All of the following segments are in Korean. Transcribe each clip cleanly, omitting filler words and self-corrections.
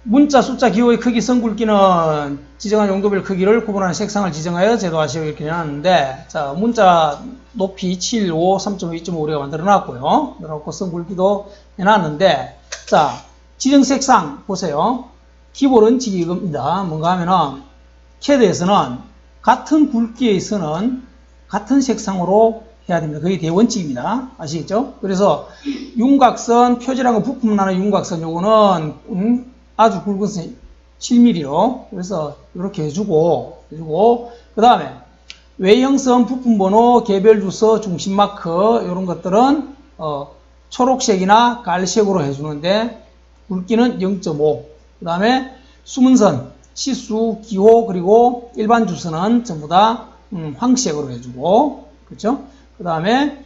문자, 숫자, 기호의 크기, 선 굵기는 지정한 용도별 크기를 구분하는 색상을 지정하여 제도화시켜 이렇게 해놨는데, 자, 문자 높이 7, 5, 3.5, 2.5 우리가 만들어 놨고요. 그래놓고 선 굵기도 해놨는데, 자, 지정 색상 보세요. 기본 원칙이 이겁니다. 뭔가 하면은, CAD에서는 같은 굵기의 선은 같은 색상으로 해야 됩니다. 그게 대원칙입니다. 아시겠죠? 그래서 윤곽선, 표지라고 부품 나는 윤곽선, 요거는, 아주 굵은 선 7mm로. 그래서 이렇게 해주고, 그 다음에 외형선, 부품번호, 개별 주소, 중심 마크, 이런 것들은, 초록색이나 갈색으로 해주는데, 굵기는 0.5. 그 다음에 숨은선, 치수, 기호, 그리고 일반 주선은 전부 다, 황색으로 해주고, 그렇죠? 그 다음에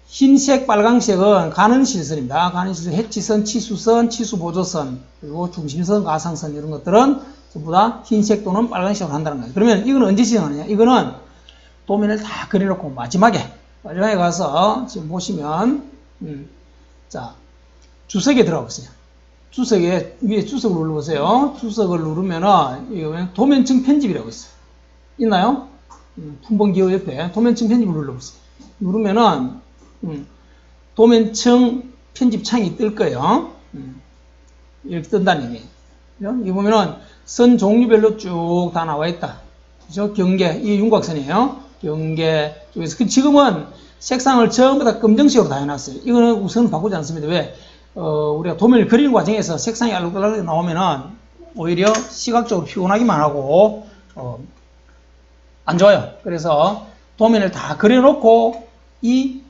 흰색, 빨강색은 가는 실선입니다. 가는 실선, 해치선, 치수선, 치수보조선, 그리고 중심선, 가상선 이런 것들은 전부 다 흰색 또는 빨간색으로 한다는 거예요. 그러면 이거는 언제 지정하느냐? 이거는 도면을 다 그려놓고 마지막에 가서 지금 보시면 자, 주석에 들어가 보세요. 주석에 위에 주석을 눌러보세요. 주석을 누르면은 이거 도면층 편집이라고 있어요. 있나요? 품번 기호 옆에 도면층 편집을 눌러보세요. 누르면은 도면층 편집 창이 뜰 거예요. 이렇게 뜬다는 얘기예요. 여기 보면은 선 종류별로 쭉 다 나와 있다. 그죠? 경계, 이게 윤곽선이에요. 경계 쪽에서. 지금은 색상을 전부 다 검정색으로 다 해놨어요. 이거는 우선 바꾸지 않습니다. 왜? 우리가 도면을 그리는 과정에서 색상이 알록달록 나오면은 오히려 시각적으로 피곤하기만 하고, 안 좋아요. 그래서 도면을 다 그려놓고 이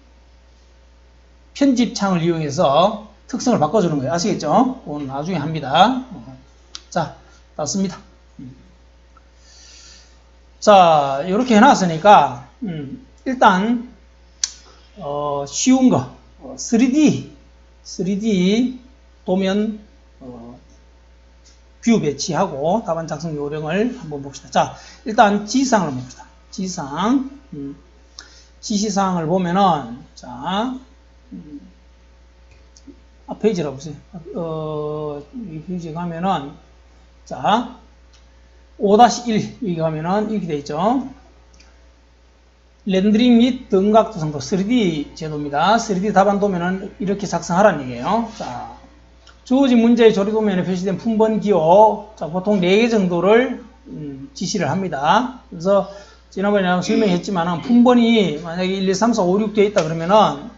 편집창을 이용해서 특성을 바꿔주는 거예요. 아시겠죠? 그건 나중에 합니다. 자, 땄습니다. 자, 이렇게 해놨으니까, 일단, 쉬운 거, 3D 도면, 뷰 배치하고 답안 작성 요령을 한번 봅시다. 자, 일단 지시사항을 봅시다. 지시사항, 지시사항을 보면은, 자, 앞 페이지라고 보세요. 이 페이지에 가면은, 자, 5-1, 여기 가면은 이렇게 되어 있죠. 렌더링 및 등각 구성도 3D 제도입니다. 3D 답안 도면은 이렇게 작성하라는 얘기예요. 자, 주어진 문제의 조리 도면에 표시된 품번 기호, 자, 보통 4개 정도를 지시를 합니다. 그래서 지난번에 설명했지만은 품번이 만약에 1, 2, 3, 4, 5, 6 되어 있다 그러면은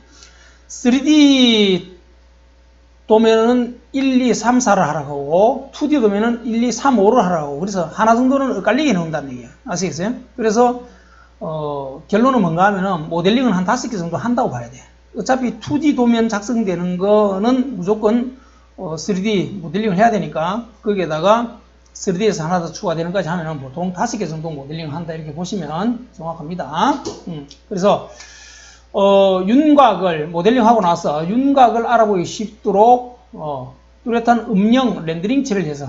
3D 도면은 1, 2, 3, 4를 하라고 하고 2D 도면은 1, 2, 3, 5를 하라고 하고 그래서 하나 정도는 엇갈리게 넣는다는 얘기예요. 아시겠어요? 그래서 결론은 뭔가 하면은 모델링은 한 5개 정도 한다고 봐야 돼. 어차피 2D 도면 작성되는 거는 무조건 3D 모델링을 해야 되니까 거기에다가 3D에서 하나 더 추가되는 까지 하면은 보통 5개 정도 모델링을 한다 이렇게 보시면 정확합니다. 그래서 윤곽을 모델링하고 나서 윤곽을 알아보기 쉽도록 뚜렷한 음영 렌더링 처리를 해서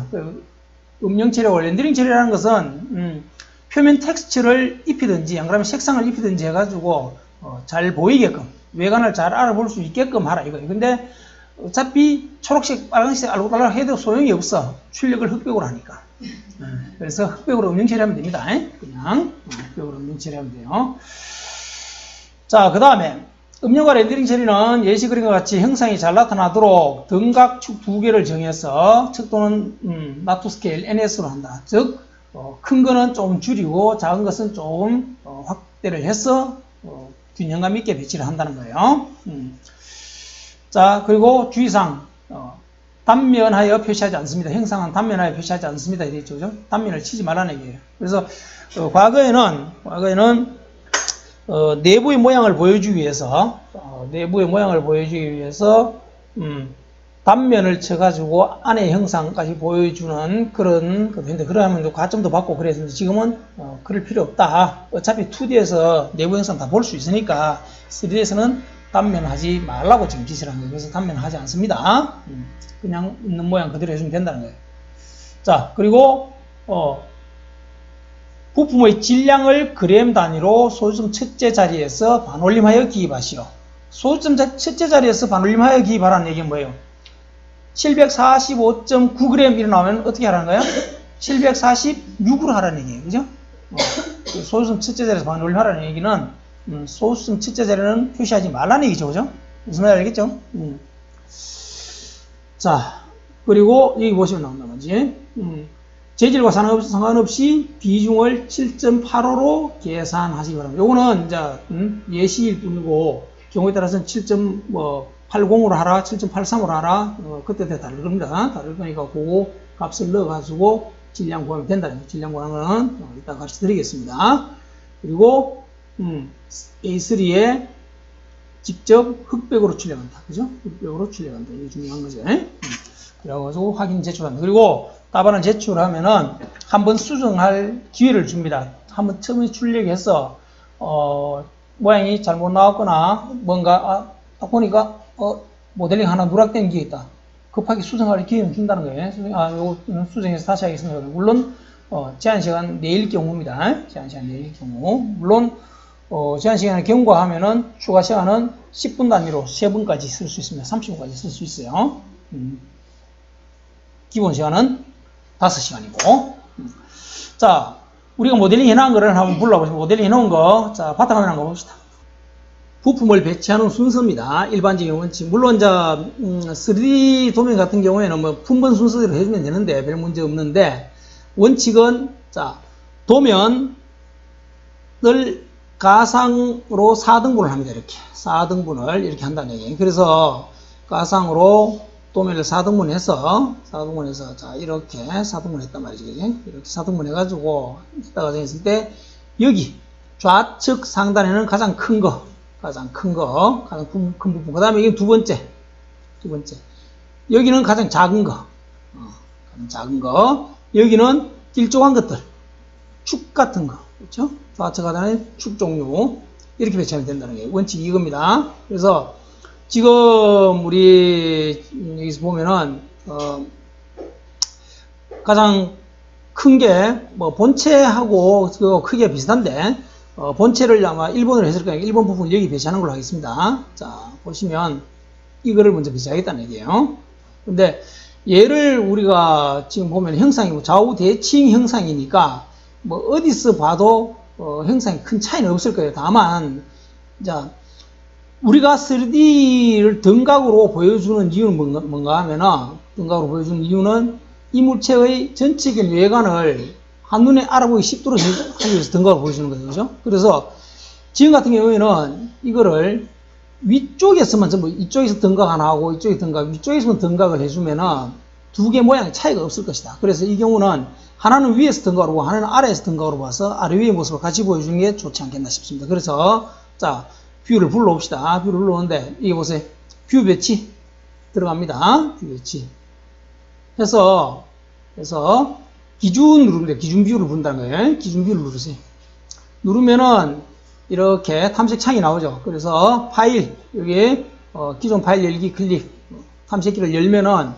음영 처리하고 렌더링 처리라는 것은 표면 텍스처를 입히든지 안 그러면 색상을 입히든지 해가지고 잘 보이게끔 외관을 잘 알아볼 수 있게끔 하라 이거예요. 근데 어차피 초록색, 빨간색 알록달록 해도 소용이 없어. 출력을 흑백으로 하니까. 그래서 흑백으로 음영 처리하면 됩니다. 그냥 흑백으로 음영 처리하면 돼요. 자, 그 다음에 음영과 렌더링 처리는 예시 그림과 같이 형상이 잘 나타나도록 등각축 2개를 정해서 척도는 나투 스케일 NS로 한다. 즉 큰 거는 좀 줄이고 작은 것은 좀 확대를 해서 균형감 있게 배치를 한다는 거예요. 자, 그리고 주의사항 단면하여 표시하지 않습니다. 형상은 단면하여 표시하지 않습니다. 이렇게 있죠. 단면을 치지 말라는 얘기예요. 그래서 과거에는 내부의 모양을 보여주기 위해서 단면을 쳐가지고 안의 형상까지 보여주는 그런 것인데 그러면 가점도 받고 그랬는데 지금은 그럴 필요 없다. 어차피 2D에서 내부 형상 다 볼 수 있으니까 3D에서는 단면 하지 말라고 지금 지시를 한 거예요. 그래서 단면 하지 않습니다. 그냥 있는 모양 그대로 해주면 된다는 거예요. 자, 그리고 부품의 질량을 그램 단위로 소수점 첫째 자리에서 반올림하여 기입하시오. 소수점 첫째 자리에서 반올림하여 기입하라는 얘기는 뭐예요? 745.9g 이렇게 나오면 어떻게 하라는 거예요? 746으로 하라는 얘기예요. 그죠? 소수점 첫째 자리에서 방향 올려하라는 얘기는 소수점 첫째 자리는 표시하지 말라는 얘기죠. 그죠? 무슨 말인지 알겠죠? 자, 그리고 여기 보시면 나온다 말이지. 재질과 상관없이 비중을 7.85로 계산하시기 바랍니다. 요거는 이제 예시일 뿐이고 경우에 따라서는 7.80으로 하라, 7.83으로 하라, 그때 다를 겁니다. 다를 거니까 그 값을 넣어가지고 질량 구하면 된다는 거예요. 질량 구하는 거는 이따 가르쳐 드리겠습니다. 그리고 A3에 직접 흑백으로 출력한다. 그죠? 흑백으로 출력한다. 이게 중요한 거죠. 그래가지고 확인 제출한다. 그리고 답안을 제출하면은 한번 수정할 기회를 줍니다. 한번 처음에 출력해서 모양이 잘못 나왔거나 뭔가 딱 보니까 모델링 하나 누락된 게 있다. 급하게 수정할 기회를 준다는 거예요. 요거 수정해서 다시 하겠습니다. 물론 제한 시간 내일 경우입니다. 제한 시간 내일 경우. 물론 제한 시간을 경과하면은 추가 시간은 10분 단위로 3분까지 쓸 수 있습니다. 30분까지 쓸 수 있어요. 기본 시간은 5시간이고. 자, 우리가 모델링 해놓은 거를 한번 불러보시면 모델링 해놓은 거, 자, 바탕화면 한번 봅시다. 부품을 배치하는 순서입니다. 일반적인 원칙. 물론, 3D 도면 같은 경우에는 뭐 품번 순서대로 해주면 되는데, 별 문제 없는데, 원칙은, 자, 도면을 가상으로 4등분을 합니다. 이렇게. 4등분을 이렇게 한다는 얘기예요. 그래서, 가상으로 도면을 4등분해서, 자, 이렇게 4등분 했단 말이죠. 이렇게 4등분 해가지고, 이따가 정했을 때, 여기, 좌측 상단에는 가장 큰 거, 가장 큰 부분. 그 다음에 이게 두 번째. 여기는 가장 작은 거, 가장 작은 거. 여기는 길쭉한 것들, 축 같은 거, 그렇죠? 좌측 하단에 축 종류. 이렇게 배치하면 된다는 게 원칙이 이겁니다. 그래서, 지금 우리 여기서 보면은 가장 큰 게 뭐 본체하고 그 크기가 비슷한데 본체를 아마 1번으로 했을 거예요. 1번 부분 여기 배치하는 걸로 하겠습니다. 자, 보시면 이거를 먼저 배치하겠다는 얘기예요. 근데 얘를 우리가 지금 보면 형상이 좌우 대칭 형상이니까 뭐 어디서 봐도 형상이 큰 차이는 없을 거예요. 다만 자, 우리가 3D를 등각으로 보여주는 이유는 뭔가 하면은, 등각으로 보여주는 이유는 이 물체의 전체적인 외관을 한눈에 알아보기 쉽도록 하기 위해서 등각으로 보여주는 거죠. 그죠? 그래서 지금 같은 경우에는 이거를 위쪽에서만 전부 이쪽에서 등각 하나 하고 이쪽에 등각, 위쪽에서만 등각을 해주면은 두 개 모양의 차이가 없을 것이다. 그래서 이 경우는 하나는 위에서 등각으로 보고 하나는 아래에서 등각으로 봐서 아래 위의 모습을 같이 보여주는 게 좋지 않겠나 싶습니다. 그래서 자, 뷰를 불러옵시다. 뷰를 불러오는데, 이게 보세요. 뷰 배치 들어갑니다. 뷰 배치. 해서, 기준 누르면 돼요. 기준 뷰를 부른다는 거예요. 기준 뷰를 누르세요. 누르면은, 이렇게 탐색 창이 나오죠. 그래서 파일, 여기, 기존 파일 열기 클릭, 탐색기를 열면은,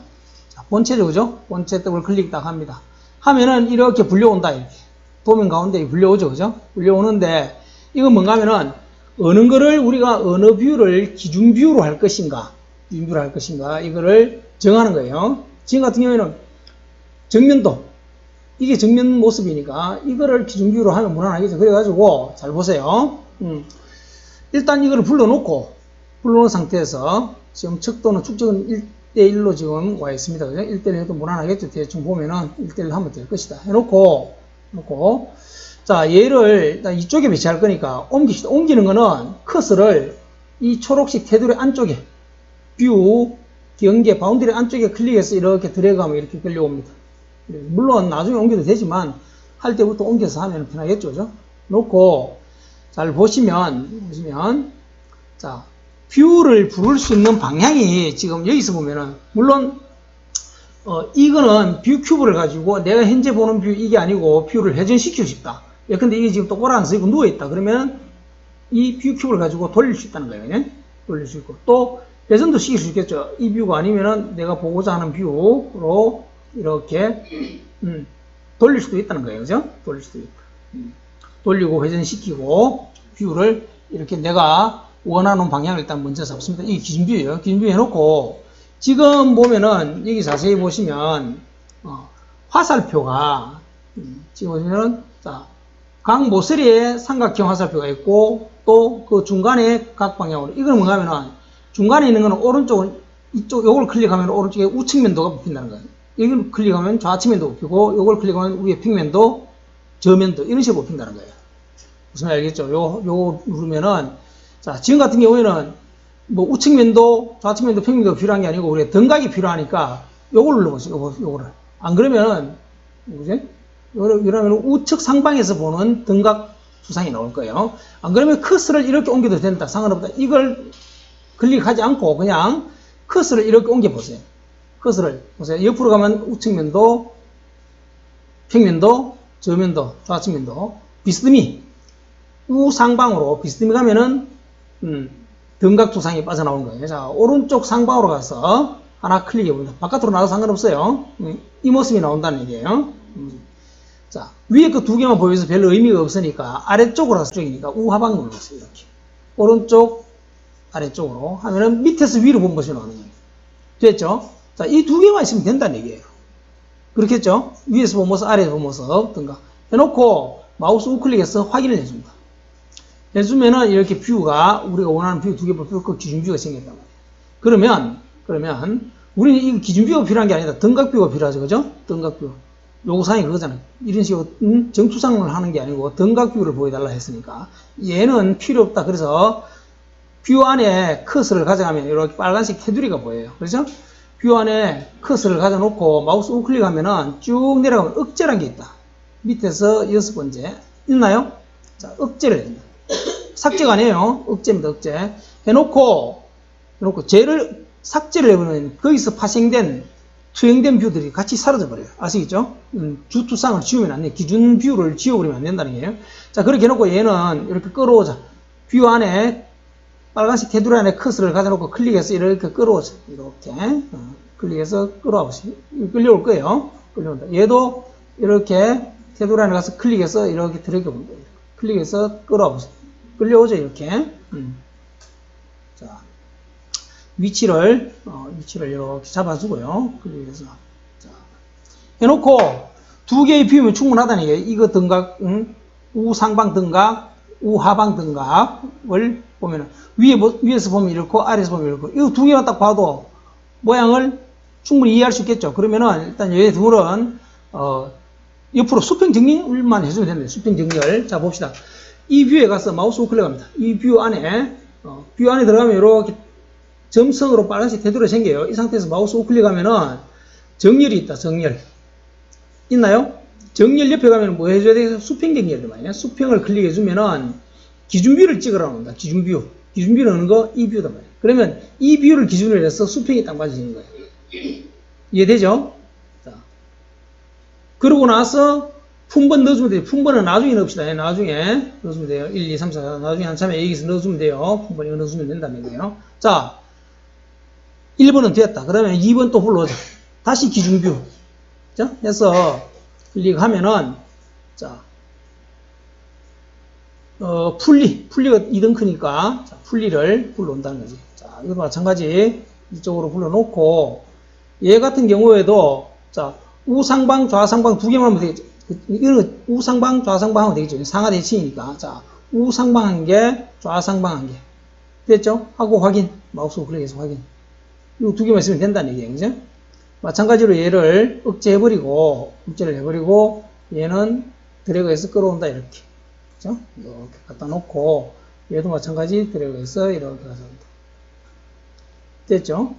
자, 본체죠. 그죠? 본체 더블 클릭 딱 합니다. 하면은, 이렇게 불려온다. 이렇게. 도면 가운데 불려오죠. 그죠? 불려오는데, 이건 뭔가 하면은, 어느 거를 우리가 어느 뷰를 기준 뷰로 할 것인가, 이거를 정하는 거예요. 지금 같은 경우에는 정면도, 이게 정면 모습이니까 이거를 기준 뷰로 하면 무난하겠죠. 그래가지고 잘 보세요. 일단 이거를 불러놓은 상태에서 지금 척도는 축적은 1대1로 지금 와 있습니다. 그죠? 1대1 해도 무난하겠죠. 대충 보면은 1대1로 하면 될 것이다. 해놓고 자, 얘를 이쪽에 배치할 거니까 옮깁시다. 옮기는 거는 커서를 이 초록색 테두리 안쪽에 뷰, 경계, 바운드리 안쪽에 클릭해서 이렇게 드래그하면 이렇게 끌려옵니다. 물론 나중에 옮겨도 되지만 할 때부터 옮겨서 하면 편하겠죠. 그죠? 놓고 잘 보시면 자, 뷰를 부를 수 있는 방향이 지금 여기서 보면은 물론 이거는 뷰 큐브를 가지고 내가 현재 보는 뷰 이게 아니고 뷰를 회전시키고 싶다. 예컨대 이게 지금 똑바로 안 서있고 누워있다. 그러면 이 뷰 큐브를 가지고 돌릴 수 있다는 거예요. 예? 돌릴 수 있고. 또 회전도 시킬 수 있겠죠. 이 뷰가 아니면은 내가 보고자 하는 뷰로 이렇게 돌릴 수도 있다는 거예요. 그죠? 돌릴 수도 있다. 돌리고 회전시키고 뷰를 이렇게 내가 원하는 방향을 일단 먼저 잡습니다. 이게 기준뷰예요. 기준뷰 해놓고 지금 보면은 여기 자세히 보시면 화살표가 지금 보시면 자, 각 모서리에 삼각형 화살표가 있고 또 그 중간에 각 방향으로 이건 뭔가 하면은 중간에 있는 거는 오른쪽은 이쪽 요걸 클릭하면 오른쪽에 우측면도가 뽑힌다는 거예요. 이걸 클릭하면 좌측면도 뽑히고 요걸 클릭하면 위에 평면도 저면도 이런 식으로 뽑힌다는 거예요. 무슨 말 알겠죠? 요 누르면은 자, 지금 같은 경우에는 뭐 우측면도, 좌측면도, 평면도 필요한 게 아니고 우리가 등각이 필요하니까 요걸 눌러보세요. 요거를. 안 그러면은 뭐지? 이러면 우측 상방에서 보는 등각 두상이 나올 거예요. 안 그러면 커서를 이렇게 옮겨도 된다. 상관없다. 이걸 클릭하지 않고 그냥 커서를 이렇게 옮겨 보세요. 커서를 보세요. 옆으로 가면 우측면도, 평면도, 저면도, 좌측면도 비스듬히 우상방으로 비스듬히 가면은 등각 두상이 빠져나오는 거예요. 자, 오른쪽 상방으로 가서 하나 클릭해 봅니다. 바깥으로 나가도 상관없어요. 이 모습이 나온다는 얘기예요. 자, 위에 그 두 개만 보여서 별로 의미가 없으니까 아래쪽으로 가서 쪽이니까 우하방 눌러보세요. 이렇게. 오른쪽, 아래쪽으로 하면은 밑에서 위로 본 것이 나오는 거예요. 됐죠? 자, 이 두 개만 있으면 된다는 얘기예요. 그렇겠죠? 위에서 본 모습, 아래에서 본 모습 등각 해놓고 마우스 우클릭해서 확인을 해줍니다. 해주면은 이렇게 뷰가 우리가 원하는 뷰 두 개 볼 그 기준 뷰가 생겼단 말이에요. 그러면 우리는 이 기준 뷰가 필요한 게 아니다. 등각 뷰가 필요하죠, 그죠? 등각 뷰. 요구사항이 그거잖아요. 이런 식으로 정투상을 하는 게 아니고 등각 뷰를 보여달라 했으니까 얘는 필요 없다. 그래서 뷰 안에 커서를 가져가면 이렇게 빨간색 테두리가 보여요. 그렇죠? 뷰 안에 커서를 가져놓고 마우스 우클릭하면은 쭉 내려가면 억제라는 게 있다. 밑에서 6번째 있나요? 자, 억제를 합니다. 삭제가 아니에요. 억제입니다. 억제. 해놓고 쟤를 삭제를 해보면 거기서 파생된 투영된 뷰들이 같이 사라져 버려요. 아시겠죠? 주투상을 지우면 안 돼. 기준 뷰를 지워버리면 안 된다는 얘기예요. 자, 그렇게 해놓고 얘는 이렇게 끌어오자. 뷰 안에 빨간색 테두리 안에 커서를 가져놓고 클릭해서 이렇게 끌어오자. 이렇게 클릭해서 끌어오세요. 끌려올 거예요. 끌려온다. 얘도 이렇게 테두리 안에 가서 클릭해서 이렇게 들어가 봅니다. 클릭해서 끌어오세요. 끌려오죠, 이렇게. 자, 위치를 이렇게 잡아주고요. 클릭해서. 자, 해놓고, 두 개의 뷰면 충분하다는 얘기예요. 이거 등각, 우상방 등각, 우하방 등각을 보면은, 위에서 보면 이렇고, 아래에서 보면 이렇고, 이거 두 개만 딱 봐도 모양을 충분히 이해할 수 있겠죠. 그러면은, 일단 얘 둘은, 옆으로 수평 정렬만 해주면 됩니다. 수평 정렬. 자, 봅시다. 이 뷰에 가서 마우스 우클릭합니다. 이 뷰 안에 들어가면 이렇게 점선으로 빨간색 테두리가 생겨요. 이 상태에서 마우스 우클릭하면은 정렬이 있다. 정렬. 있나요? 정렬 옆에 가면 뭐 해줘야 되겠어요? 수평 정렬 말이야. 수평을 클릭해주면은 기준뷰를 찍으라고 합니다. 기준뷰. 기준뷰를 넣는 거 이 뷰다 말이야. 그러면 이 뷰를 기준으로 해서 수평이 딱 맞아지는 거예요. 이해되죠? 자. 그러고 나서 품번 넣어주면 돼요. 품번은 나중에 넣읍시다. 나중에 넣어주면 돼요. 1, 2, 3, 4 나중에 한참에 여기서 넣어주면 돼요. 품번 이거 넣어주면 된다는 얘기예요. 자, 1번은 됐다. 그러면 2번 또 불러오자. 다시 기준뷰. 자, 해서 클릭하면은 자, 풀리가 2등 크니까 자, 풀리를 불러온다는 거지. 자, 이것도 마찬가지 이쪽으로 불러놓고 얘 같은 경우에도 자, 우상방, 좌상방 두 개만 하면 되겠죠. 이거는 우상방, 좌상방 하면 되겠죠. 상하 대칭이니까. 자, 우상방 한 개, 좌상방 한 개. 됐죠? 하고 확인. 마우스 클릭해서 확인. 이 두 개만 있으면 된다는 얘기예요. 그죠? 마찬가지로 얘를 억제를 해버리고, 얘는 드래그해서 끌어온다. 이렇게. 그죠? 이렇게 갖다 놓고, 얘도 마찬가지 드래그해서 이렇게 가져온다. 됐죠?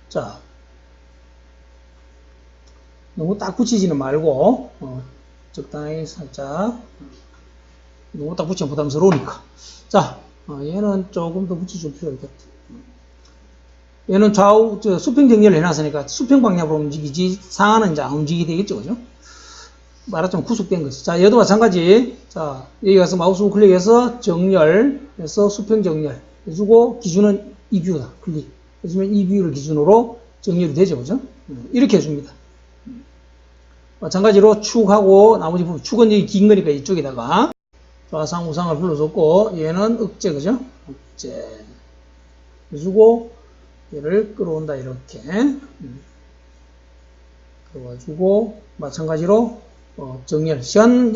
자, 너무 딱 붙이지는 말고 적당히 살짝 너무 딱 붙이면 부담스러우니까. 자, 얘는 조금 더 붙여줄 필요가 있겠다. 얘는 좌우 수평 정렬을 해놨으니까 수평 방향으로 움직이지 상하는 이제 안 움직이게 되겠죠, 그죠? 말하자면 구속된 거지. 자, 얘도 마찬가지. 자, 여기 가서 마우스 우클릭해서 정렬해서 수평 정렬 해주고 기준은 이 뷰다. 클릭. 해주면 이 뷰를 기준으로 정렬이 되죠, 그죠? 이렇게 해줍니다. 마찬가지로 축하고 나머지 부분, 축은 여기 긴 거니까 이쪽에다가 좌상, 우상을 불러줬고, 얘는 억제, 그죠? 억제. 해주고, 얘를 끌어온다, 이렇게. 그래가지고, 마찬가지로, 정렬.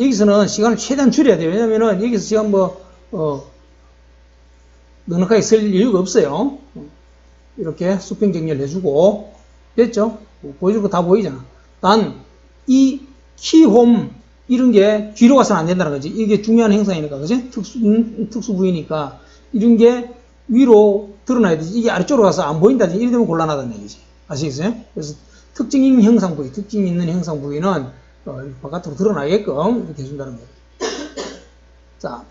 여기서는 시간을 최대한 줄여야 돼요. 왜냐면은, 여기서 시간 넉넉하게 쓸 이유가 없어요. 이렇게 수평 정렬 해주고, 됐죠? 보여줄 거 다 보이잖아. 이 키홈, 이런 게 뒤로 가서는 안 된다는 거지. 이게 중요한 행사이니까, 그지? 특수 부위니까. 이런 게 위로 드러나야 되지. 이게 아래쪽으로 가서 안 보인다. 이래 되면 곤란하다는 얘기지. 아시겠어요? 그래서 특징 있는 형상 부위는, 바깥으로 드러나게끔 이렇게 해준다는 거예요. 자,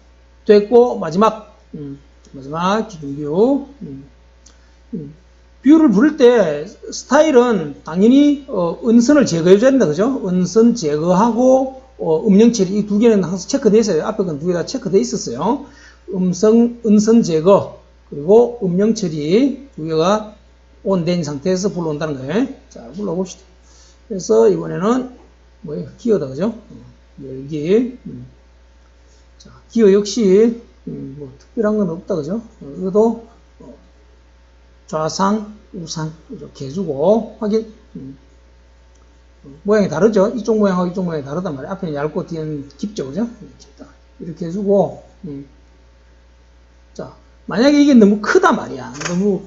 됐고, 마지막 기준뷰. 뷰를 부를 때 스타일은 당연히 은선을 제거해줘야 된다, 그죠? 은선 제거하고 음영 처리 이 두 개는 항상 체크돼 있어요. 앞에 건 두 개 다 체크돼 있었어요. 은선 제거 그리고 음영 처리 두 개가 온된 상태에서 불러온다는 거예요. 자, 불러봅시다. 그래서 이번에는 뭐예요? 기어다, 그죠? 열기. 자, 기어 역시 뭐 특별한 건 없다, 그죠? 이것도 좌상, 우상 이렇게 해주고 확인. 모양이 다르죠? 이쪽 모양하고 이쪽 모양이 다르단 말이에요. 앞에는 얇고 뒤에는 깊죠, 그죠? 이렇게 해주고. 자, 만약에 이게 너무 크다 말이야. 너무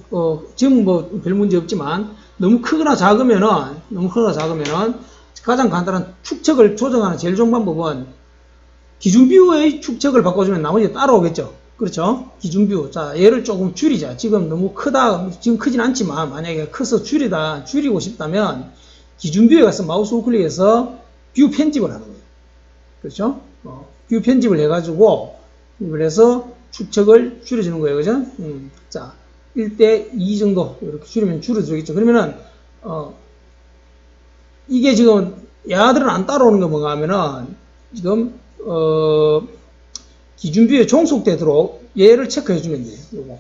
지금 뭐 별 문제 없지만 너무 크거나 작으면은 가장 간단한 축척을 조정하는 제일 좋은 방법은 기준뷰의 축척을 바꿔주면 나머지 따라오겠죠. 그렇죠? 기준뷰. 자, 얘를 조금 줄이자. 지금 너무 크다. 지금 크진 않지만 만약에 커서 줄이고 싶다면 기준뷰에 가서 마우스 우클릭해서 뷰 편집을 하는 거예요. 그렇죠? 뷰 편집을 해가지고 이걸 해서 축척을 줄여주는 거예요. 그죠? 자, 1:2 정도 이렇게 줄이면 줄여주겠죠. 그러면은 이게 지금 얘들은 안 따라오는 게 뭔가 하면은 지금 기준뷰에 종속되도록 얘를 체크해주면 돼요.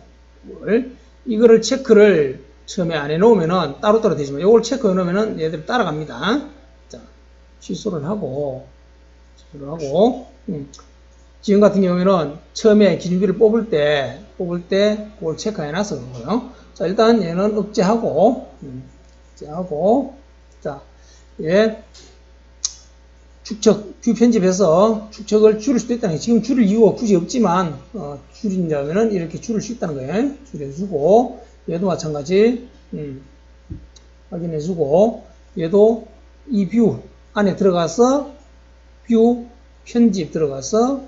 이거를 체크를 처음에 안 해놓으면은 따로따로 되지만 이걸 체크해 놓으면은 얘들이 따라갑니다. 자, 취소를 하고 지금 같은 경우에는 처음에 기준뷰를 뽑을 때 그걸 체크해놔서 그런 거예요. 자, 일단 얘는 억제하고 자, 얘 축척, 뷰 편집해서 축척을 줄일 수도 있다는 거예요. 지금 줄일 이유가 굳이 없지만, 줄인다면은 이렇게 줄일 수 있다는 거예요. 줄여주고, 얘도 마찬가지, 확인해주고, 얘도 이 뷰 안에 들어가서, 뷰 편집 들어가서,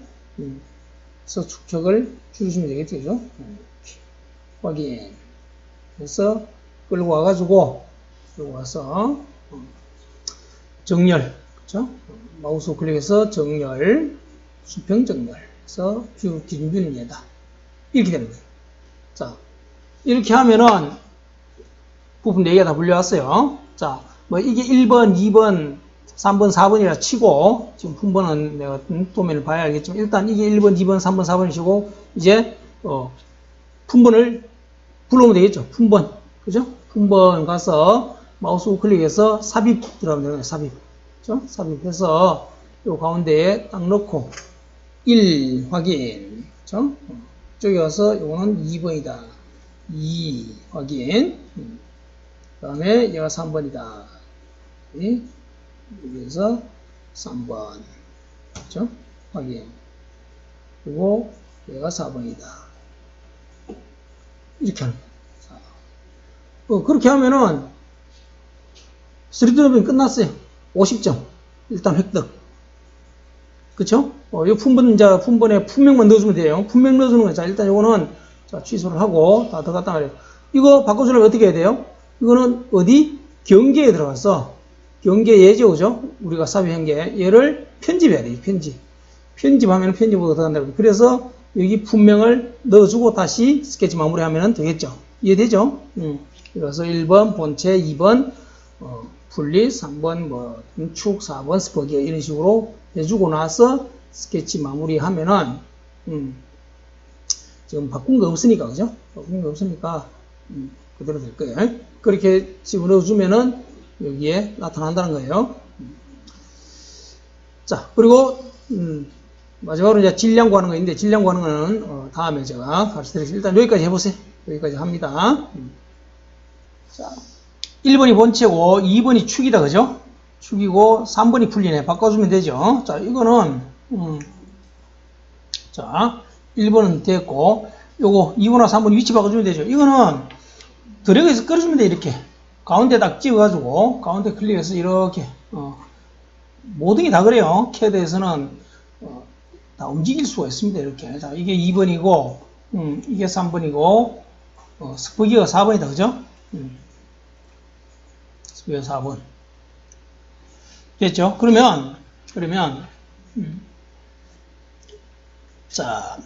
축척을 줄이시면 되겠죠. 그죠? 확인. 그래서 끌고 와가지고, 정렬. 그렇죠? 마우스 우클릭해서 정렬, 수평 정렬. 그래서 뷰 기준뷰는 얘다. 이렇게 되는 거예요. 자, 이렇게 하면은 부품 4개 다 불려왔어요. 자, 뭐 이게 1번, 2번, 3번, 4번이라 치고 지금 품번은 내가 도면을 봐야 알겠지만 일단 이게 1번, 2번, 3번, 4번이시고 이제 품번을 불러오면 되겠죠. 품번. 그죠? 품번 가서 마우스 우클릭해서 삽입 들어가면 되는 거예요. 삽입. 그렇죠? 삽입해서 요 가운데에 딱 넣고 1 확인. 그렇죠? 이쪽에 와서 요거는 2번이다. 2 확인. 그 다음에 얘가 3번이다. 여기에서 3번. 그렇죠? 확인. 그리고 얘가 4번이다. 이렇게 하는 거예요. 그렇게 하면은 3D 드로잉 끝났어요. 50점. 일단 획득. 그쵸? 이 품번에 품명만 넣어주면 돼요. 품명 넣어주는 거예요. 자, 일단 이거는, 자, 취소를 하고, 다 들어갔다 말이에요. 이거 바꿔주려면 어떻게 해야 돼요? 이거는 어디? 경계에 들어가서, 경계 예제 오죠? 우리가 삽입한 게. 얘를 편집해야 돼요. 편집하면 편집으로 들어간다고. 그래서 여기 품명을 넣어주고 다시 스케치 마무리하면 되겠죠. 이해되죠? 그래서 1번 본체, 2번, 분리, 3번 뭐 축, 4번 스퍼기어 이런 식으로 해주고 나서 스케치 마무리하면은 지금 바꾼 거 없으니까 그죠? 바꾼 거 없으니까 그대로 될 거예요. 그렇게 집어넣어주면은 여기에 나타난다는 거예요. 자, 그리고 마지막으로 이제 질량 구하는 거 있는데, 질량 구하는 거는, 다음에 제가 가르쳐 드리겠습니다. 일단 여기까지 해보세요. 여기까지 합니다. 자, 1번이 본체고, 2번이 축이다, 그죠? 축이고, 3번이 풀리네. 바꿔주면 되죠. 자, 이거는, 자, 1번은 됐고, 요거 2번하고 3번 위치 바꿔주면 되죠. 이거는 드래그해서 끌어주면 돼, 이렇게. 가운데 딱 찍어가지고, 가운데 클릭해서 이렇게, 모든 게 다 그래요. CAD에서는, 다 움직일 수가 있습니다, 이렇게. 자, 이게 2번이고, 이게 3번이고, 스프기가 4번이다, 그죠? 스프기가 4번. 됐죠? 그러면, 자,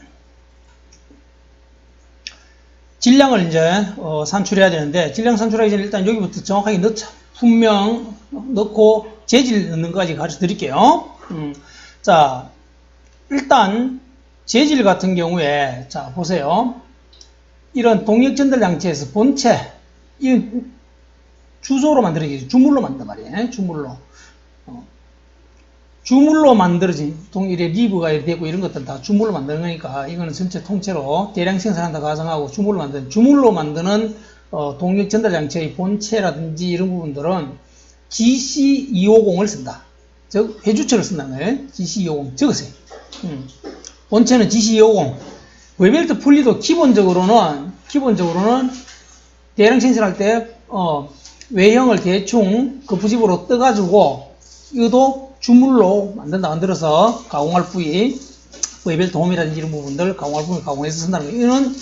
질량을 이제 산출해야 되는데, 질량 산출하기 전에 일단 여기부터 정확하게 넣자. 분명 넣고 재질 넣는 것까지 가르쳐 드릴게요. 자, 일단 재질 같은 경우에, 자, 보세요. 이런 동력 전달 장치에서 본체, 이 주소로 만들어지죠. 주물로 만든단 말이에요. 주물로 만들어진 동일의 리브가 되고 이런 것들 다 주물로 만드는 거니까 이거는 전체 통째로 대량 생산한다 가정하고 주물로 만드는 동력 전달 장치의 본체라든지 이런 부분들은 GC250을 쓴다. 즉 회주체를 쓴다는 거예요. GC250 적으세요. 본체는 GC250. 웨벨트 분리도 기본적으로는 대량 생산할 때 외형을 대충 거푸집으로 떠가지고 이것도 주물로 만들어서 가공할 부위, 웨벨트 홈이라든지 이런 부분들 가공할 부위 가공해서 쓴다는 거예요. 이거는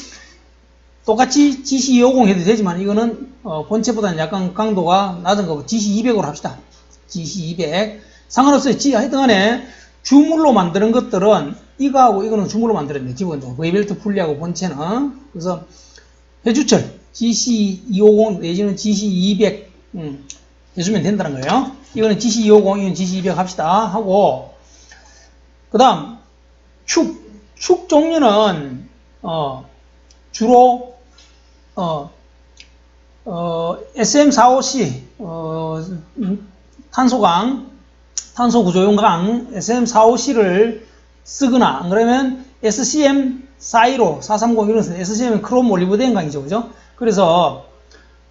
똑같이 GC250 해도 되지만 이거는 본체보다는 약간 강도가 낮은 거고 GC200으로 합시다. GC200 상관없어요. 하여튼 간에 주물로 만드는 것들은 이거하고 이거는 주물로 만들었네. 기본적으로 웨벨트 분리하고 본체는. 그래서 회주철 GC250 내지는 GC200 해주면 된다는 거예요. 이거는 GC250, 이건 GC200 합시다 하고, 그 다음 축 종류는 주로 SM45C 탄소구조용강 SM45C를 쓰거나 안 그러면 SCM415, 430 이런 SCM은 크롬 올리브덴 강이죠, 그죠? 그래서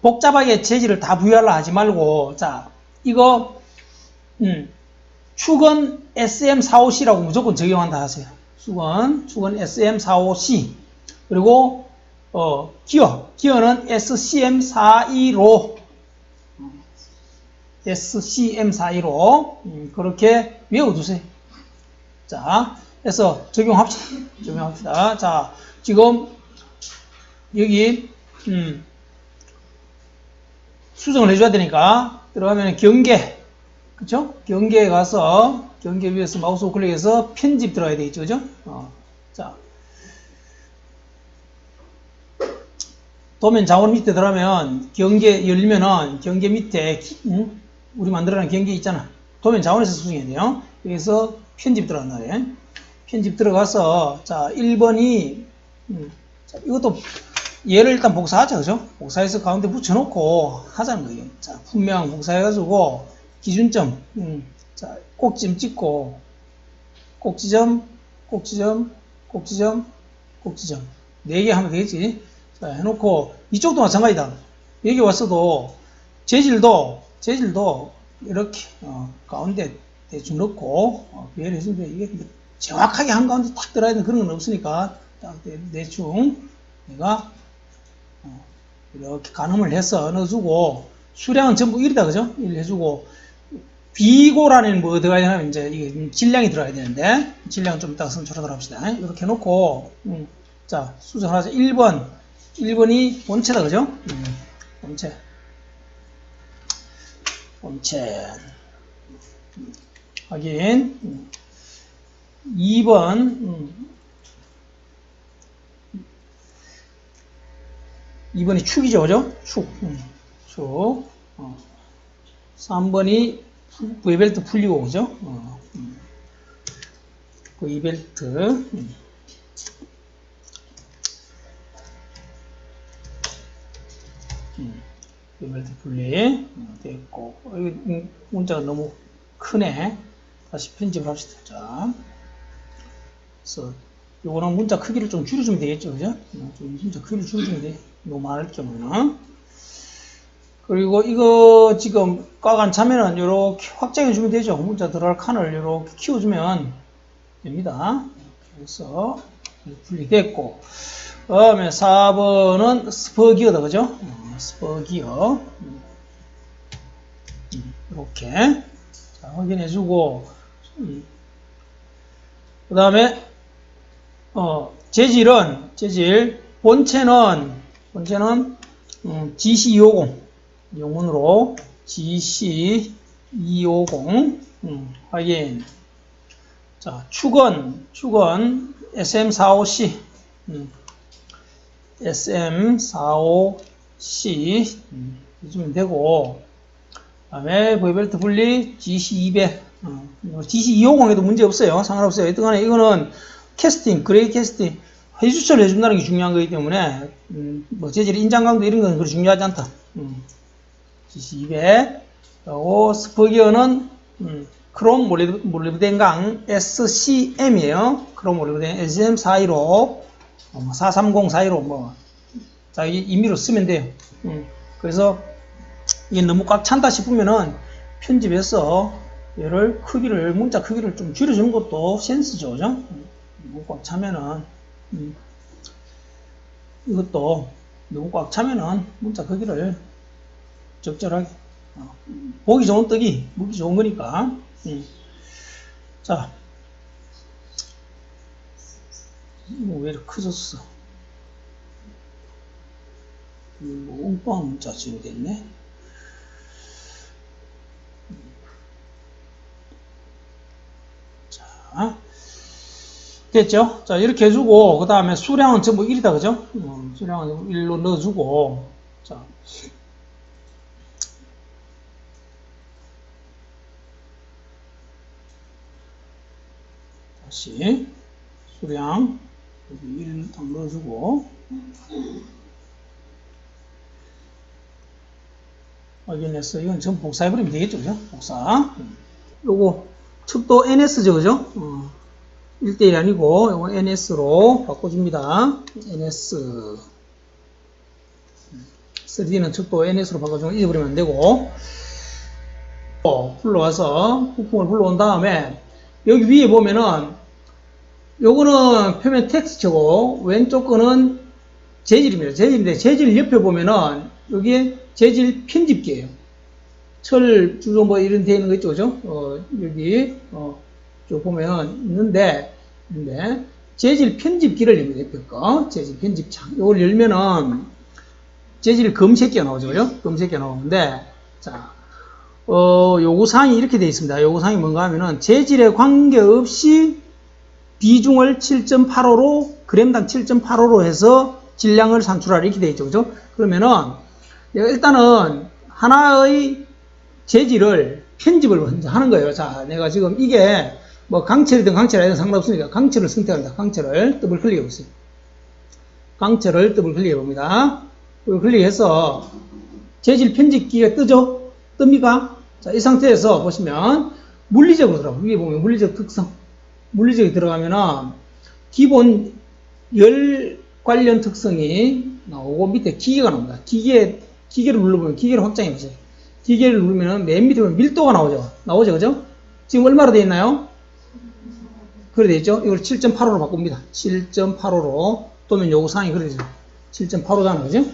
복잡하게 재질을 다 부여하려 하지 말고, 자, 이거 축은 SM45C라고 무조건 적용한다 하세요. 축은 SM45C. 그리고 기어는 SCM415. SCM415. 그렇게 외워두세요. 자, 해서 적용합시다. 자, 지금 여기 수정을 해줘야 되니까 들어가면 경계, 그쵸? 경계에 가서 경계 위에서 마우스 우클릭해서 편집 들어가야 되겠죠, 그죠? 자, 도면 자원 밑에 들어가면 경계 열리면은 경계 밑에 우리 만들어놓은 경계 있잖아. 도면 자원에서 수정해야 돼요. 여기서 편집 들어간다. 편집 들어가서 자 1번이 자, 이것도 얘를 일단 복사하자, 그죠? 복사해서 가운데 붙여놓고 하자는 거예요. 자, 분명 복사해가지고 기준점, 자, 꼭지점 찍고 꼭지점, 꼭지점, 꼭지점, 꼭지점 4개 하면 되겠지? 자, 해놓고 이쪽도 마찬가지다. 여기 왔어도 재질도 이렇게 가운데 대충 넣고 비례를 해주는데 이게 정확하게 한가운데 딱 들어야 되는 그런 건 없으니까 딱 대충 내가 이렇게 가늠을 해서 넣어주고 수량은 전부 1이다, 그죠? 1 해주고 비고란에는 뭐 들어가야 되냐면 이제 이게 질량이 들어가야 되는데 질량은 좀 이따가 선출하도록 합시다. 이렇게 해놓고 자 수정을 하자. 1번이 본체다, 그죠? 본체 확인. 2번이 축이죠, 그죠? 축. 3번이 V벨트 풀리고, 그죠? V벨트. V벨트 풀리. 됐고. 문자가 너무 크네. 다시 편집을 합시다. 자. 그래서 요거는 문자 크기를 좀 줄여주면 되겠죠, 그죠? 좀 문자 크기를 줄여주면 돼. 너무 많을 경우는. 그리고 이거 지금 꽉 안 차면은 이렇게 확장해주면 되죠. 문자 들어갈 칸을 이렇게 키워주면 됩니다. 그래서 분리됐고, 그 다음에 4번은 스퍼기어다, 그죠? 스퍼기어. 이렇게. 자, 확인해주고, 그 다음에, 재질, 본체는, GC250. 영문으로 GC250. 확인. 자, 축은 SM45C. SM45C. 해주면 되고, 그 다음에 보이벨트 분리 GC200. GC250에도 문제 없어요. 상관없어요. 일단 이거는 캐스팅, 그레이 캐스팅, 해주처를 해준다는 게 중요한 거기 때문에, 뭐 재질 인장강도 이런 건 그리 중요하지 않다. GC200. 그리고 스퍼기어는, 크롬 몰리브덴강 SCM이에요. 크롬 몰리브덴 SM415, 430, 415, 뭐. 자, 임의로 쓰면 돼요. 그래서, 이게 너무 꽉 찬다 싶으면은, 편집해서, 얘를 문자 크기를 좀 줄여주는 것도 센스죠, 그죠? 너무 꽉 차면은, 이것도 너무 꽉 차면은, 문자 크기를 적절하게, 보기 좋은 떡이, 먹기 좋은 거니까. 자, 왜 이렇게 커졌어? 엉뚱한 문자 지금 됐네. 자, 됐죠? 자, 이렇게 해주고, 그 다음에 수량은 전부 1이다, 그죠? 수량은 1로 넣어주고, 자. 다시, 수량, 여기 1 딱 넣어주고, 확인했어. 이건 전부 복사해버리면 되겠죠, 그죠? 복사. 요거, 척도 NS죠, 그죠? 1대1 아니고, 요거 NS로 바꿔줍니다. NS. 3D는 척도 NS로 바꿔주면 잊어버리면 안 되고, 불러와서, 부품을 불러온 다음에, 여기 위에 보면은, 요거는 표면 텍스처고, 왼쪽 거는 재질입니다. 재질인데, 재질 옆에 보면은, 여기에 재질 편집기예요. 철, 주로 뭐 이런 데 있는 거 있죠, 그죠? 여기, 쭉 보면 있는데, 재질 편집기를 엽니다, 옆에 거. 재질 편집창. 이걸 열면은, 재질 검색기가 나오죠, 그죠? 검색기가 나오는데, 자, 요구사항이 이렇게 되어 있습니다. 요구사항이 뭔가 하면은, 재질에 관계없이 비중을 7.85로, g당 7.85로 해서 질량을 산출하라. 이렇게 되어 있죠, 그죠? 그러면은, 일단은, 하나의 재질을 편집을 먼저 하는 거예요. 자, 내가 지금 이게 뭐 강철이든 강철 아니든 상관없으니까 강철을 선택한다. 강철을 더블 클릭해 보세요. 강철을 더블 클릭해 봅니다. 더블 클릭해서 재질 편집기가 뜨죠? 뜹니까? 자, 이 상태에서 보시면 물리적으로 들어가. 위에 보면 물리적 특성. 물리적이 들어가면은 기본 열 관련 특성이 나오고 밑에 기계가 나옵니다. 기계를 눌러보면 기계를 확장해 보세요. 기계를 누르면 맨 밑에 보면 밀도가 나오죠, 그죠? 지금 얼마로 되어 있나요? 그래 되어 있죠? 이걸 7.85로 바꿉니다. 7.85로 또면 요구사항이 그래 되죠. 7.85잖아요, 그죠?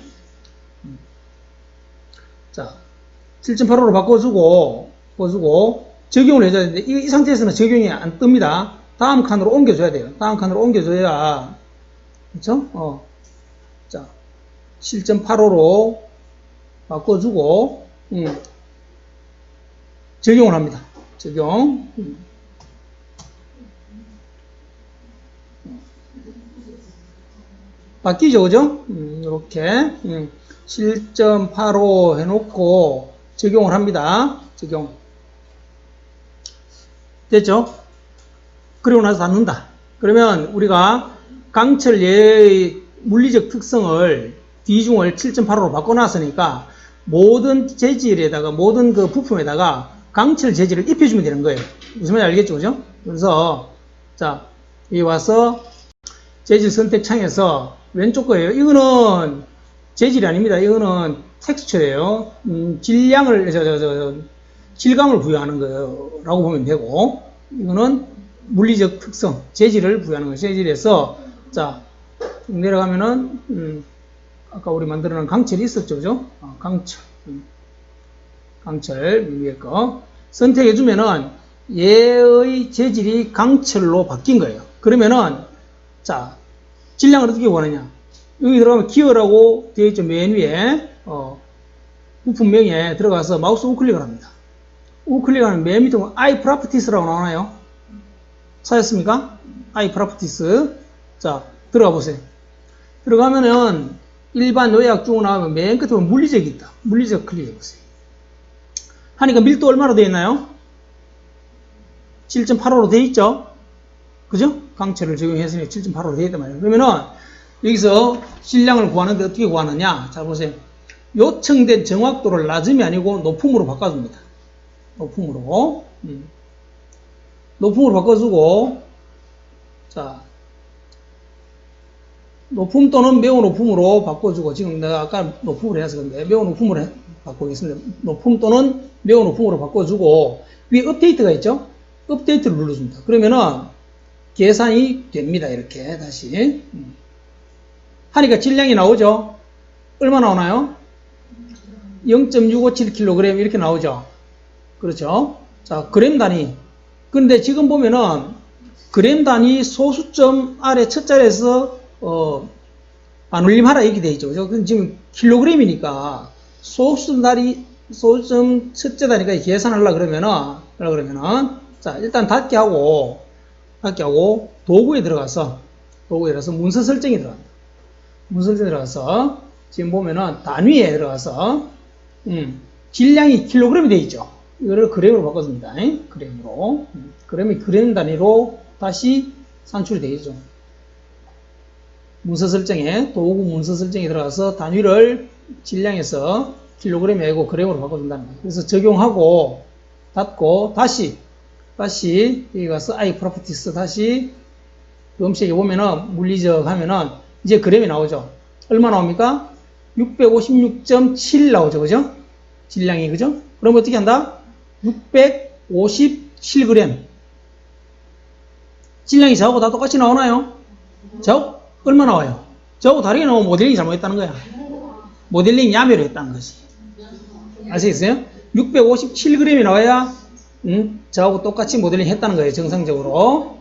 자, 7.85로 바꿔주고 적용을 해줘야 되는데 이 상태에서는 적용이 안 뜹니다. 다음 칸으로 옮겨줘야 돼요. 다음 칸으로 옮겨줘야, 그렇죠? 자, 7.85로 바꿔주고 적용을 합니다. 적용. 바뀌죠, 그죠? 이렇게 7.85 해놓고 적용을 합니다. 적용. 됐죠? 그리고 나서 닫는다. 그러면 우리가 강철의 물리적 특성을 비중을 7.85로 바꿔놨으니까 모든 재질에다가 모든 그 부품에다가 강철 재질을 입혀주면 되는 거예요. 무슨 말인지 알겠죠, 그죠? 그래서 자 여기 와서 재질 선택 창에서 왼쪽 거예요. 이거는 재질이 아닙니다. 이거는 텍스처예요. 질감을 부여하는 거라고 보면 되고, 이거는 물리적 특성, 재질을 부여하는 거예요. 재질에서, 자, 내려가면은, 아까 우리 만들어 놓은 강철이 있었죠, 그죠? 강철, 위에 거. 선택해주면은, 얘의 재질이 강철로 바뀐 거예요. 그러면은, 자, 질량을 어떻게 원하냐? 여기 들어가면 기어라고 되어 있죠. 맨 위에, 부품명에 들어가서 마우스 우클릭을 합니다. 우클릭하면 맨 밑에 I properties라고 나오나요? 찾았습니까? I properties. 자, 들어가 보세요. 들어가면은 일반 요약 쭉 나오면 맨 끝에 보면 물리적이 있다. 물리적 클릭해 보세요. 하니까 밀도 얼마로 되어 있나요? 7.85로 되어 있죠? 그죠? 강철을 적용했으니 7.85로 되어 있단 말이에요. 그러면은 여기서 질량을 구하는데 어떻게 구하느냐? 자, 보세요. 요청된 정확도를 낮음이 아니고 높음으로 바꿔줍니다. 높음으로. 높음으로 바꿔주고, 자, 높음 또는 매우 높음으로 바꿔주고, 지금 내가 아까 높음으로 해서 근데 매우 높음으로 바꾸겠습니다. 높음 또는 매우 높음으로 바꿔주고, 위에 업데이트가 있죠? 업데이트를 눌러줍니다. 그러면은 계산이 됩니다. 이렇게 다시. 하니까 질량이 나오죠? 얼마 나오나요? 0.657kg 이렇게 나오죠? 그렇죠? 자, 그램 단위. 근데 지금 보면은 그램 단위 소수점 아래 첫 자리에서 반올림하라 이렇게 돼 있죠. 그죠? 지금 킬로그램이니까 소수점 첫째 단위가 계산하려고 그러면은 자, 일단 닫기 하고 도구에 들어가서 문서 설정이 들어갑니다. 문서 설정에 들어가서 지금 보면은 단위에 들어가서 질량이 킬로그램이 돼 있죠. 이거를 그램으로 바꿔줍니다. 그램으로. 그램이 그램 단위로 다시 산출이 되겠죠. 문서 설정에, 도구 문서 설정에 들어가서 단위를 질량에서 킬로그램이 아니고 그램으로 바꿔준다는 거예요. 그래서 적용하고, 닫고, 다시 여기 가서 I properties 다시 음식에 보면은 물리적 하면은 이제 그램이 나오죠. 얼마 나옵니까? 656.7 나오죠. 그죠? 질량이, 그죠? 그럼 어떻게 한다? 657g. 질량이 저하고 다 똑같이 나오나요? 저하고 얼마 나와요? 저하고 다르게 나오면 모델링이 잘못했다는 거야. 모델링 야매로 했다는 거지. 아시겠어요? 657g이 나와야 저하고 똑같이 모델링 했다는 거예요. 정상적으로.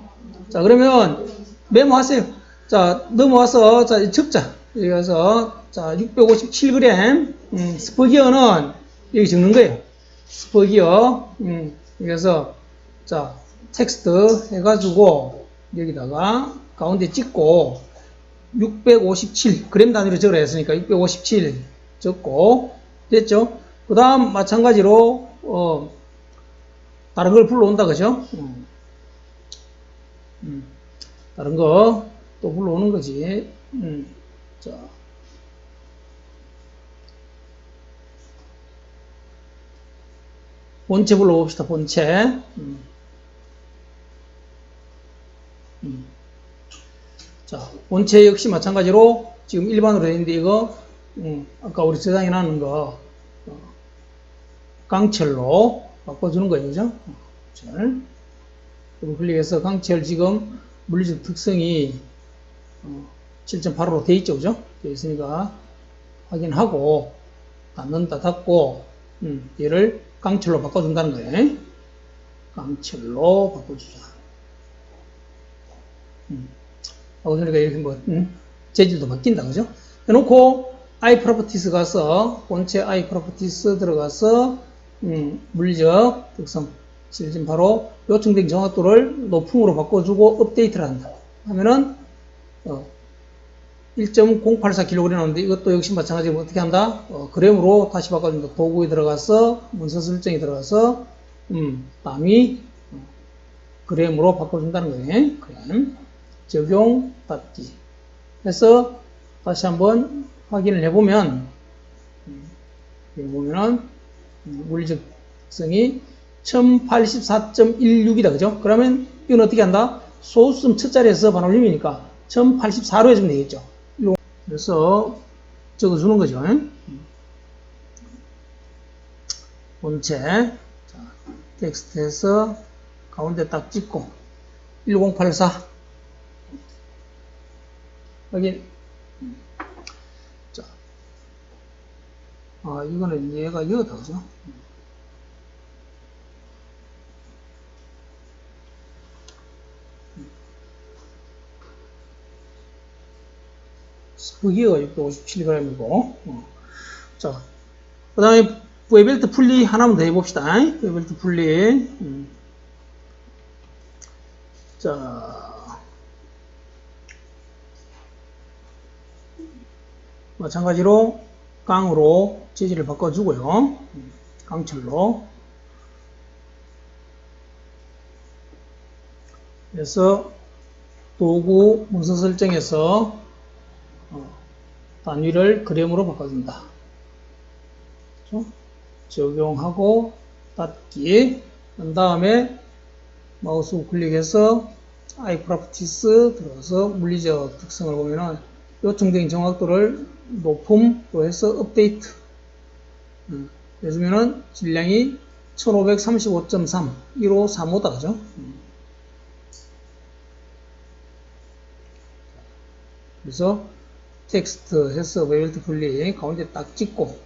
자, 그러면 메모하세요. 자, 넘어와서 자, 적자. 여기 가서 자, 657g 스퍼기어는 여기 적는 거예요. 스퍼기어 여기서 자, 텍스트 해가지고 여기다가 가운데 찍고 657 그램 단위로 적으라 했으니까 657 적고 됐죠? 그 다음 마찬가지로 다른 걸 불러온다 그죠? 다른 거 또 불러오는 거지. 자, 본체 불러봅시다. 본체. 자, 본체 역시 마찬가지로 지금 일반으로 되어 있는데 이거 아까 우리 저장해 놨는 거 강철로 바꿔주는 거예요. 그죠? 강철. 더블 클릭해서 강철 지금 물리적 특성이 7.85로 되어 있죠. 그죠? 되어 있으니까 확인하고 닫는다 닫고 얘를 강철로 바꿔준다는 거예요. 강철로 바꿔주자. 바꿔주니까 이렇게 재질도 바뀐다. 그죠? 해놓고 I properties 가서 본체 I properties 들어가서 물리적 특성 7.85 요청된 정확도를 높음으로 바꿔주고 업데이트를 한다. 하면은 1.084kg 나오는데 이것도 역시 마찬가지로 어떻게 한다? 그램으로 다시 바꿔준다. 도구에 들어가서 문서 설정에 들어가서 단위 그램으로 바꿔준다는 거예요. 그램 적용 닫기 해서 다시 한번 확인을 해보면 여기 보면은 물리적 특성이 1084.16이다. 그죠? 그러면 이건 어떻게 한다? 소수점 첫 자리에서 반올림이니까 1084로 해주면 되겠죠. 그래서 적어주는 거죠. 본체. 자, 텍스트에서 가운데 딱 찍고 1084 확인. 자, 이거는 얘가 여기다 그죠? 여기가 657g이고. 자, 그 다음에 웨벨트 풀리 하나만 더 해봅시다. 웨벨트 풀리. 자, 마찬가지로 강으로 재질을 바꿔주고요. 강철로. 그래서 도구 문서 설정에서 단위를 그램으로 바꿔준다. 그렇죠? 적용하고 닫기. 그 다음에 마우스 우클릭해서 iProperties 들어가서 물리적 특성을 보면은 요청된 정확도를 높음으로 해서 업데이트 해주면은 질량이 1535.3 1535다 그죠? 그래서 텍스트 해서 웨벨트 분리 가운데 딱 찍고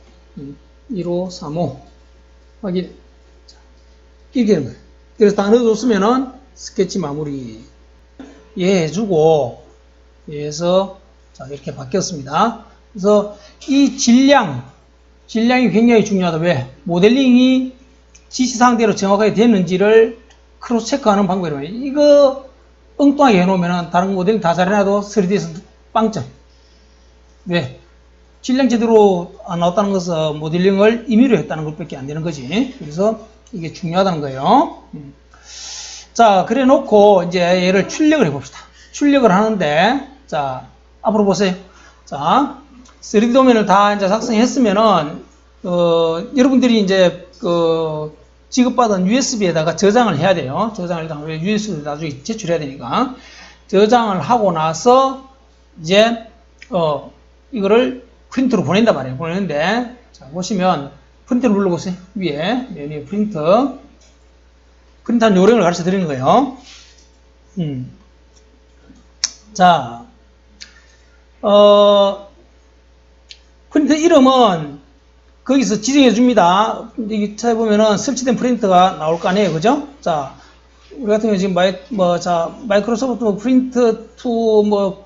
1535 확인. 이렇게 되는 거예요. 그래서 다 넣어줬으면은 스케치 마무리 예 해주고 얘에서 자 이렇게 바뀌었습니다. 그래서 이 질량이 굉장히 중요하다. 왜? 모델링이 지시사항대로 정확하게 됐는지를 크로스 체크하는 방법이에요. 이거 엉뚱하게 해놓으면은 다른 모델링 다 잘해놔도 3D에서 빵점. 왜? 질량 제대로 안 나왔다는 것은 모델링을 임의로 했다는 것밖에 안 되는 거지. 그래서 이게 중요하다는 거예요. 자, 그래 놓고 이제 얘를 출력을 해봅시다. 출력을 하는데, 자, 앞으로 보세요. 자, 3D 도면을 다 이제 작성했으면은, 여러분들이 이제, 지급받은 USB에다가 저장을 해야 돼요. 저장을 일단 USB를 나중에 제출해야 되니까. 저장을 하고 나서, 이제, 이거를 프린트로 보낸단 말이에요. 보내는데, 자, 보시면, 프린트를 눌러보세요. 위에, 메뉴 프린트. 프린트한 요령을 가르쳐 드리는 거예요. 자, 프린트 이름은 거기서 지정해 줍니다. 여기 찾아보면은 설치된 프린터가 나올 거 아니에요. 그죠? 자, 우리 같은 경우 지금 마이크로소프트 프린트 투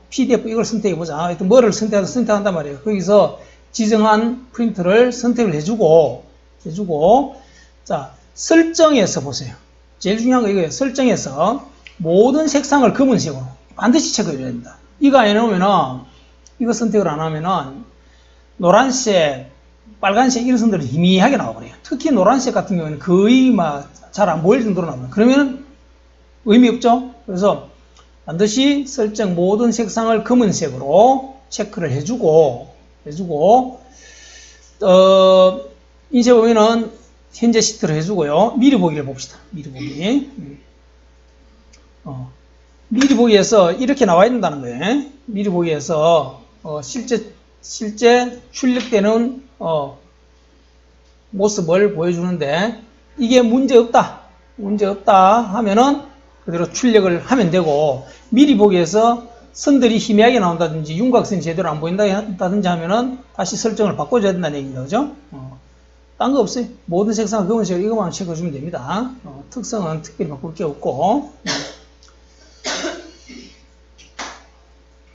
PDF 이걸 선택해 보자. 하여튼 뭐를 선택한단 말이에요. 거기서 지정한 프린트를 선택을 해주고, 자, 설정에서 보세요. 제일 중요한 거 이거예요. 설정에서 모든 색상을 검은색으로 반드시 체크해줘야 됩니다. 이거 안 해놓으면은, 이거 선택을 안 하면은, 노란색, 빨간색 이런 선들이 희미하게 나와버려요. 특히 노란색 같은 경우에는 거의 잘 안 보일 정도로 나옵니다. 그러면 의미 없죠? 그래서 반드시 설정 모든 색상을 검은색으로 체크를 해주고, 이제 보면은 현재 시트를 해주고요. 미리 보기를 봅시다. 미리 보기. 미리 보기에서 이렇게 나와야 된다는 거예요. 미리 보기에서 실제 출력되는 모습을 보여주는데 이게 문제없다 하면은 그대로 출력을 하면 되고, 미리 보기에서 선들이 희미하게 나온다든지 윤곽선이 제대로 안 보인다든지 하면은 다시 설정을 바꿔줘야 된다는 얘기입니다. 그죠? 딴 거 없어요. 모든 색상을 검은색 이것만 체크해주면 됩니다. 특성은 특별히 바꿀 게 없고.